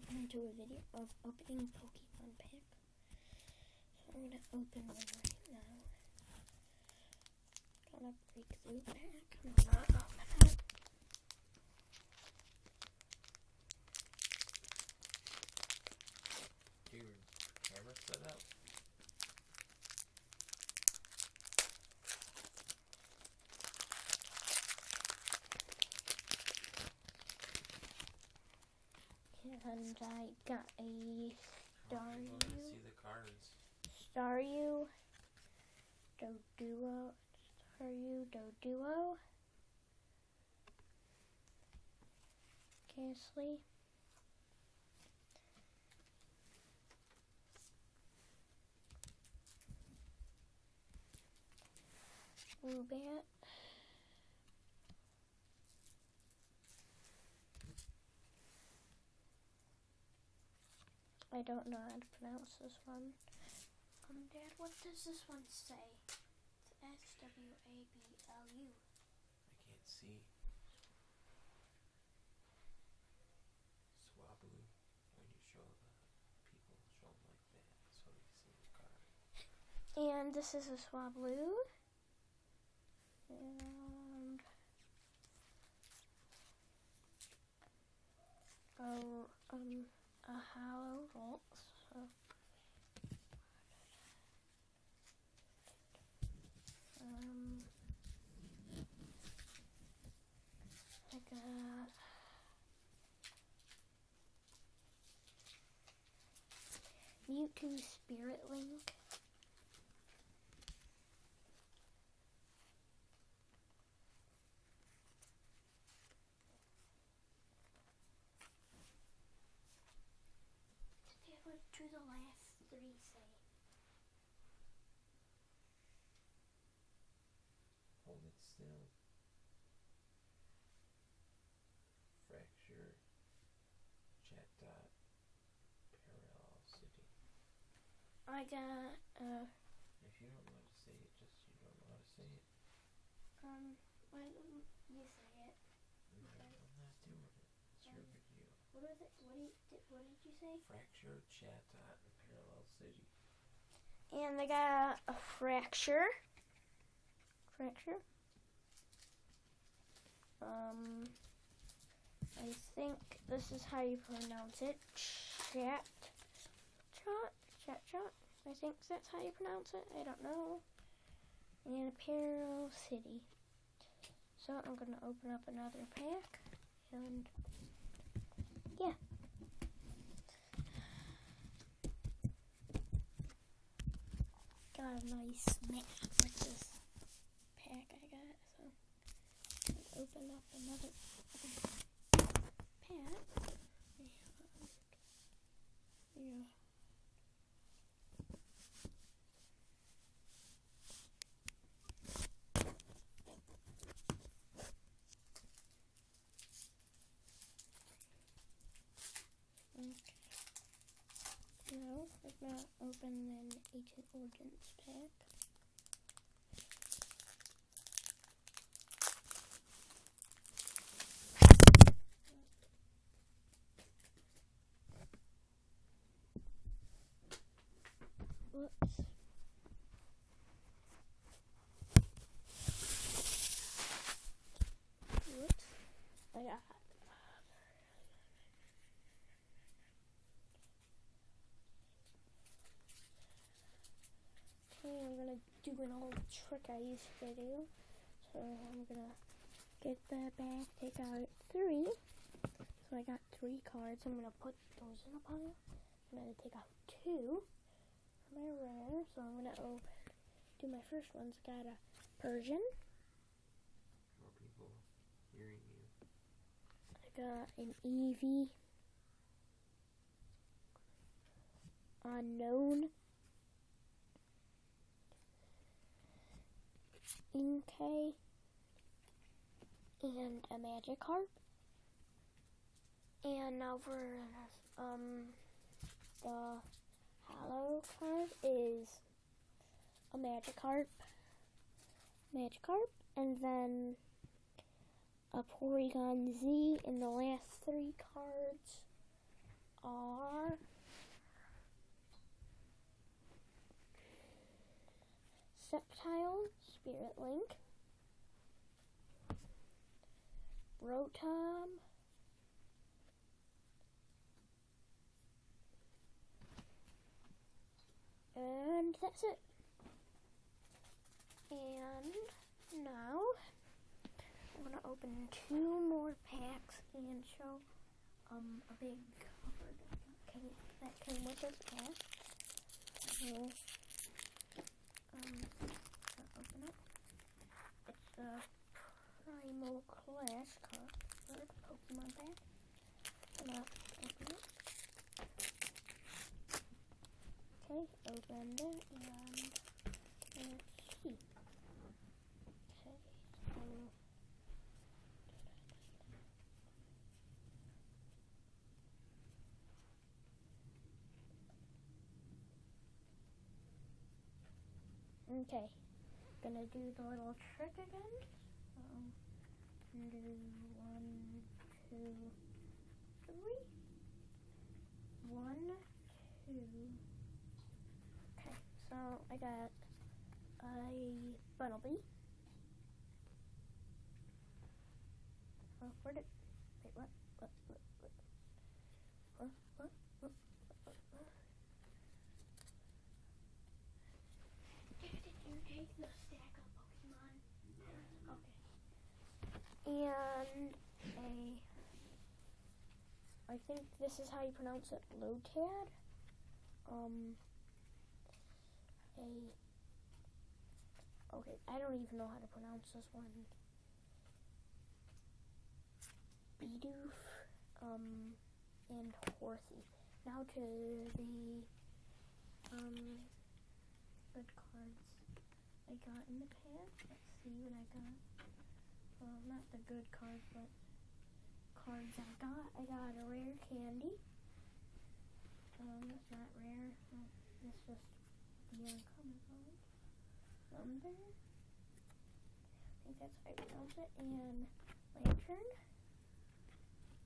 open into a video of opening Pokemon pack. So I'm gonna open one right now. Gonna break through pack. I'm gonna open it. Do your camera set up? And I got a Want to see the cards? Staryu, Doduo, Ghastly, Woobat, I don't know how to pronounce this one. Dad, what does this one say? It's SWABLU. I can't see. Swablu. When you show the people, show them like that so they see the card. And this is a Swablu. And a hollow vault. So I got Mewtwo Spirit Link. What do the last three say? Hold it still. Fracture. Chat dot. Parallel city. I got If you don't know how to say it, just you don't know how to say it. why don't you say it? No, I'm not doing it. It's your video. What is it? What did you say? Fracture, chat dot, and parallel city. And I got a Fracture. I think this is how you pronounce it. Chat. I think that's how you pronounce it. I don't know. And a Parallel City. So I'm gonna open up another pack, and yeah. Got a nice map with this pack I got, so let's open up another pack. Yeah. Okay. No, I've not opened an Ancient Origins pack. Whoops. I got I'm gonna do an old trick I used to do. So I'm gonna get the back, take out 3. So I got 3 cards. I'm gonna put those in a pile. I'm gonna take out 2 for my rare. So I'm gonna do my first one's got a Persian. More people hearing you. I got an Eevee. Unknown. Inkay. And a Magikarp. And now for the hollow card is a Magikarp, and then a Porygon Z, and the last 3 cards are Sceptile, Spirit Link, Rotom, and that's it. And now I'm gonna open 2 more packs and show a big card that came with this pack. So open it. It's a Primal Clash card, Pokemon pack. I'm gonna open it. Okay, opened it, and let's see. Okay, so okay, gonna do the little trick again. Do 1, 2, 3. 1, 2. Okay, so I got a Bunnelby. Oh, where'd it? Wait, what? Did you take the stack of Pokemon? Okay. And I think this is how you pronounce it, Lotad. Okay, I don't even know how to pronounce this one. Bidoof, and Horsey. Now to the good cards I got in the pack. Let's see what I got. Well, not the good cards, but cards I got. I got a rare candy. That's not rare. It's just the uncommon card. Number. I think that's how I pronounce it. And Lantern.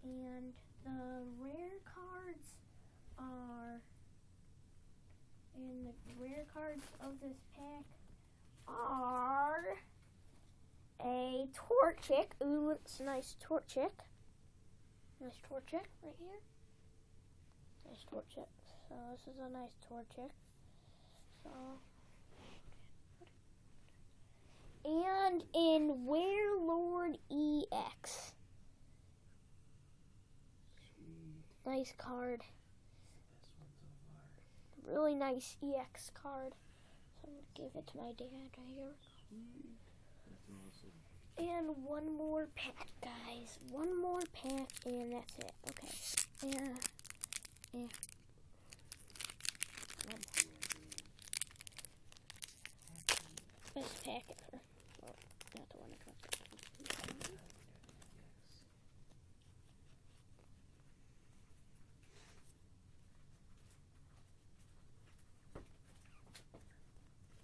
And the rare cards are, and the rare cards of this pack are a Torchic. Ooh, it's a nice Torchic. Nice Torchic right here. Nice Torchic. So this is a nice Torchic. So, and in Werelord EX. Nice card. Really nice EX card. So I'm going to give it to my dad right here. And one more pack, guys. One more pack, and that's it. Okay. Yeah. Best pack ever. Well, not the one I got.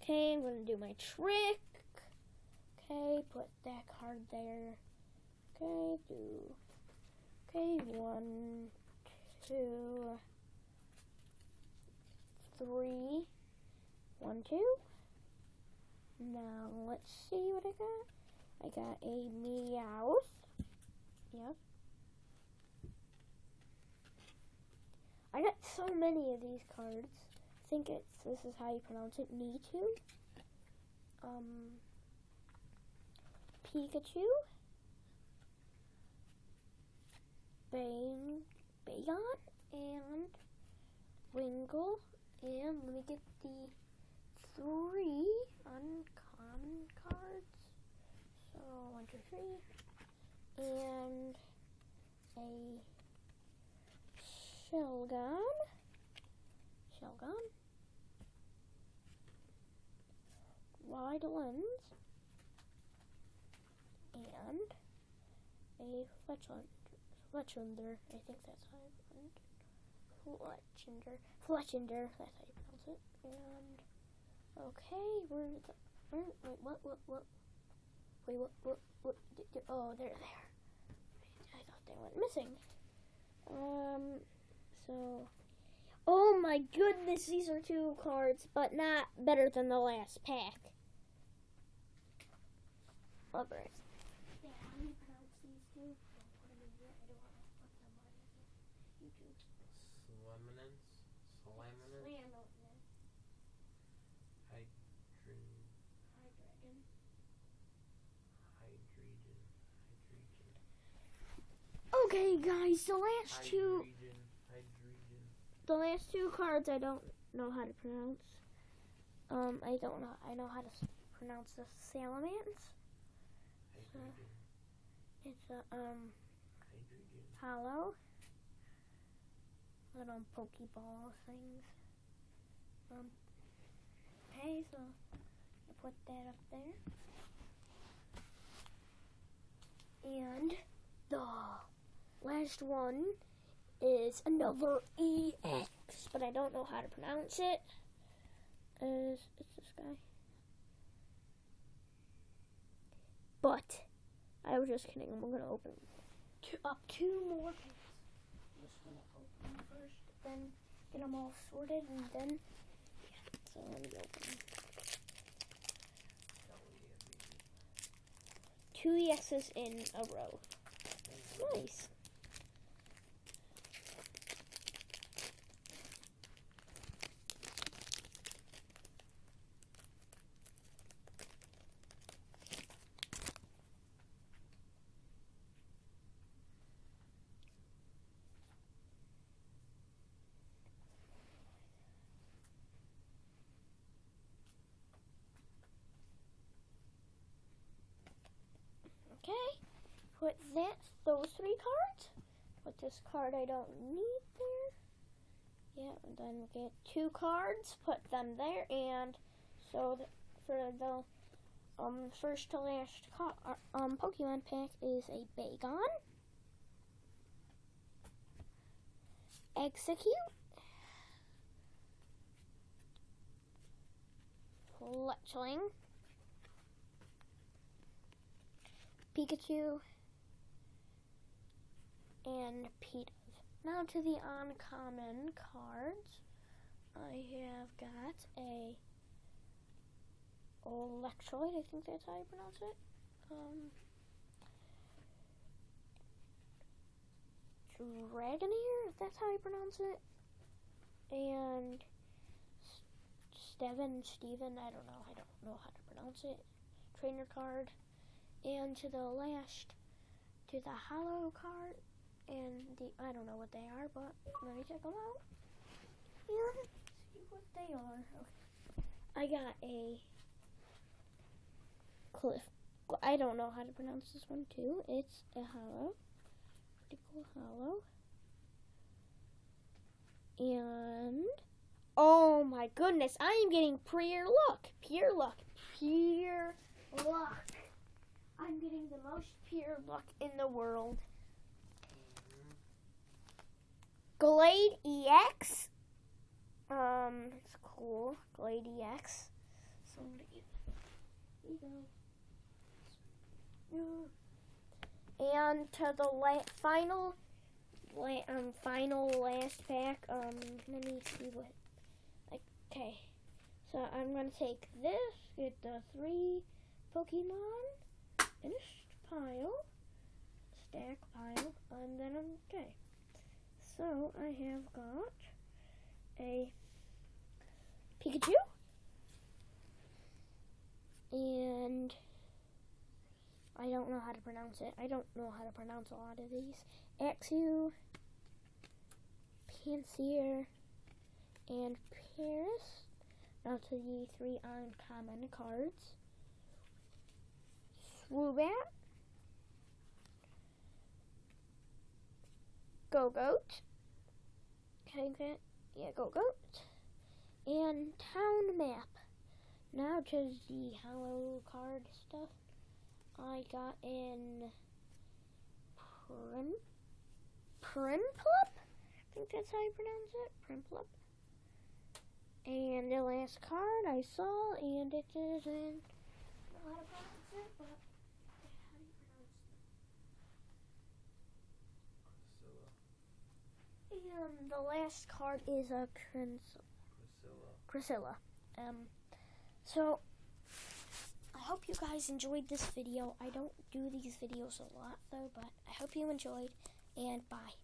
Okay, I'm going to do my trick. Okay, put that card there. Okay, 1, 2, 3. 1, 2. Now, let's see what I got. I got a Meowth. Yep. I got so many of these cards. I think this is how you pronounce it, Mewtwo. Pikachu. Bagon. And Wingull. And let me get the 3 uncommon cards. So, 1, 2, 3. And a Shelgon. Wide Lens. And a Fletchinder. I think that's how you pronounce it. Fletchinder. That's how you pronounce it. And okay, wait, what? Wait, what? Oh, they're there. I thought they went missing. So, oh my goodness, these are 2 cards, but not better than the last pack. Alright. Yeah, how do you pronounce these 2? Don't put them in here. I don't want to put them on YouTube. Slaminance? Slaminance? Slaminance. Hydrogen. Okay, guys, the last two cards I don't know how to pronounce. I know how to pronounce the salamence. It's a hollow little pokeball things. Okay, so I put that up there. And the last one is another EX, but I don't know how to pronounce it. It's this guy. But I was just kidding. I'm gonna open up 2 more packs. I'm just gonna open them first, then get them all sorted, and then so let me open. 2 EXs in a row. Nice. Okay, put those 3 cards. Put this card I don't need there. Yeah, and then get 2 cards, put them there, and so for the first to last Pokemon pack is a Bagon, Execute, Fletchling, Pikachu, and Pidove. Now to the uncommon cards. I have got a Electroid, I think that's how you pronounce it. Dragonair, if that's how you pronounce it. And Steven, I don't know how to pronounce it. Trainer card. And to the hollow card, and I don't know what they are, but let me check them out. And see what they are. Okay. I got a Cliff. I don't know how to pronounce this one too. It's a hollow. Pretty cool hollow. And oh my goodness, I am getting pure luck. I'm getting the most pure luck in the world. Glade EX. It's cool. Glade EX. So I'm gonna get it. Here you go. And to the final last pack. Let me see what. Okay. So I'm gonna take this. Get the 3 Pokemon. Finished pile, stack pile, and then okay. So I have got a Pikachu, and I don't know how to pronounce it. I don't know how to pronounce a lot of these. Axew, Pansear, and Paris. Now to the 3 uncommon cards. Woobat, Go-Goat, Go-Goat, and Town Map. Now to the hollow card stuff. I got in Primplup. I think that's how you pronounce it, Primplup. And the last card I saw, and it is in. I don't know how to pronounce it, but. The last card is a Priscilla. Priscilla. So I hope you guys enjoyed this video. I don't do these videos a lot though, but I hope you enjoyed, and bye.